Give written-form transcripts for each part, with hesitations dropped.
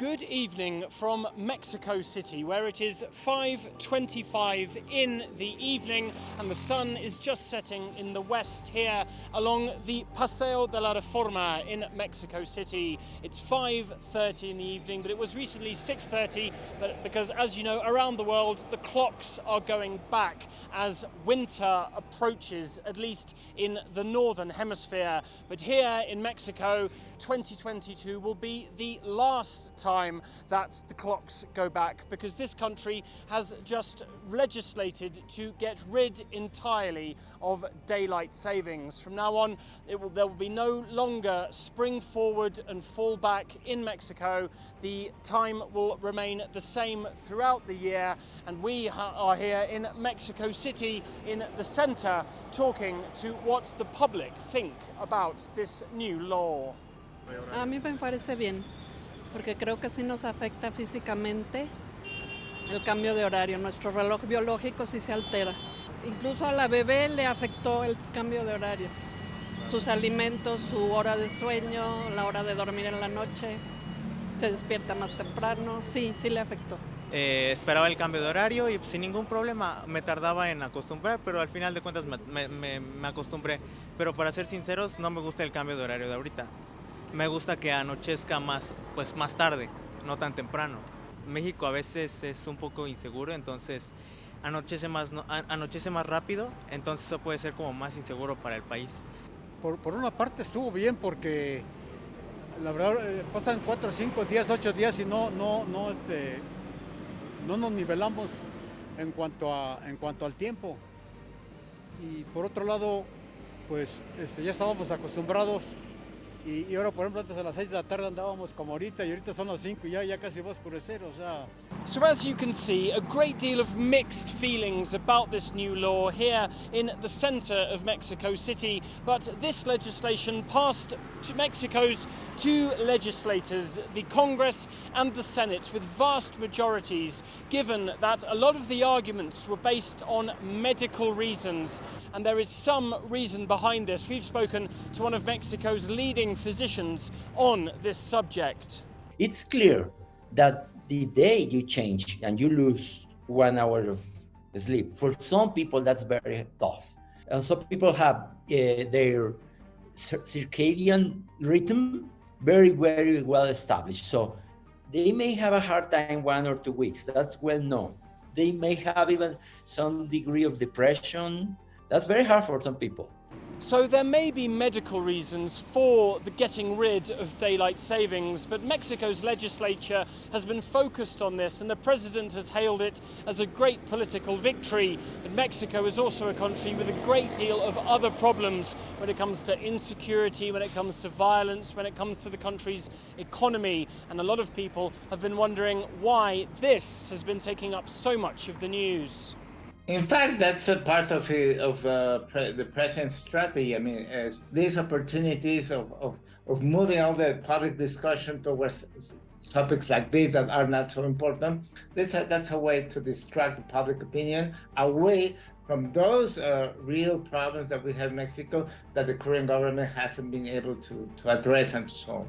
Good evening from Mexico City, where it is 5:25 in the evening and the sun is just setting in the west here along the Paseo de la Reforma in Mexico City. It's 5:30 in the evening, but it was recently 6:30 because, as you know, around the world the clocks are going back as winter approaches, at least in the northern hemisphere. But here in Mexico, 2022 will be the last time that the clocks go back, because this country has just legislated to get rid entirely of daylight savings. From now on, there will be no longer spring forward and fall back in Mexico. The time will remain the same throughout the year, and we are here in Mexico City in the center talking to what the public think about this new law. A mí me parece bien, porque creo que sí nos afecta físicamente el cambio de horario. Nuestro reloj biológico sí se altera. Incluso a la bebé le afectó el cambio de horario. Sus alimentos, su hora de sueño, la hora de dormir en la noche, se despierta más temprano. Sí le afectó. Esperaba el cambio de horario y sin ningún problema. Me tardaba en acostumbrar, pero al final de cuentas me acostumbré. Pero para ser sinceros, no me gusta el cambio de horario de ahorita. Me gusta que anochezca más tarde, no tan temprano. México a veces es un poco inseguro, entonces anochece más rápido, entonces eso puede ser como más inseguro para el país. Por una parte estuvo bien, porque la verdad pasan 4, 5 días, 8 días y no nos nivelamos en cuanto al tiempo. Y por otro lado, pues ya estábamos acostumbrados. Y ahora, por ejemplo, antes a las 6 de la tarde andábamos como ahorita, y ahorita son las 5 y ya casi va a oscurecer, o sea. So as you can see, a great deal of mixed feelings about this new law here in the center of Mexico City. But this legislation passed to Mexico's two legislators, the Congress and the Senate, with vast majorities, given that a lot of the arguments were based on medical reasons. And there is some reason behind this. We've spoken to one of Mexico's leading physicians on this subject. It's clear that the day you change and you lose 1 hour of sleep, for some people that's very tough. Some people have their circadian rhythm very, very well established. So they may have a hard time 1 or 2 weeks. That's well known. They may have even some degree of depression. That's very hard for some people. So there may be medical reasons for the getting rid of daylight savings, but Mexico's legislature has been focused on this, and the president has hailed it as a great political victory. But Mexico is also a country with a great deal of other problems when it comes to insecurity, when it comes to violence, when it comes to the country's economy. And a lot of people have been wondering why this has been taking up so much of the news. In fact, that's a part of the president's strategy. I mean, these opportunities of moving all the public discussion towards topics like this that are not so important, that's a way to distract the public opinion away from those real problems that we have in Mexico that the current government hasn't been able to address and to solve.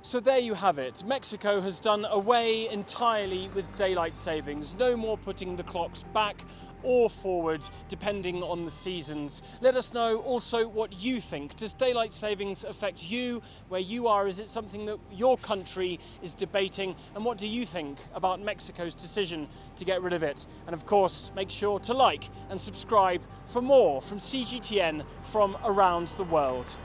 So there you have it. Mexico has done away entirely with daylight savings. No more putting the clocks back or forward, depending on the seasons. Let us know also what you think. Does daylight savings affect you where you are? Is it something that your country is debating? And what do you think about Mexico's decision to get rid of it? And of course, make sure to like and subscribe for more from CGTN from around the world.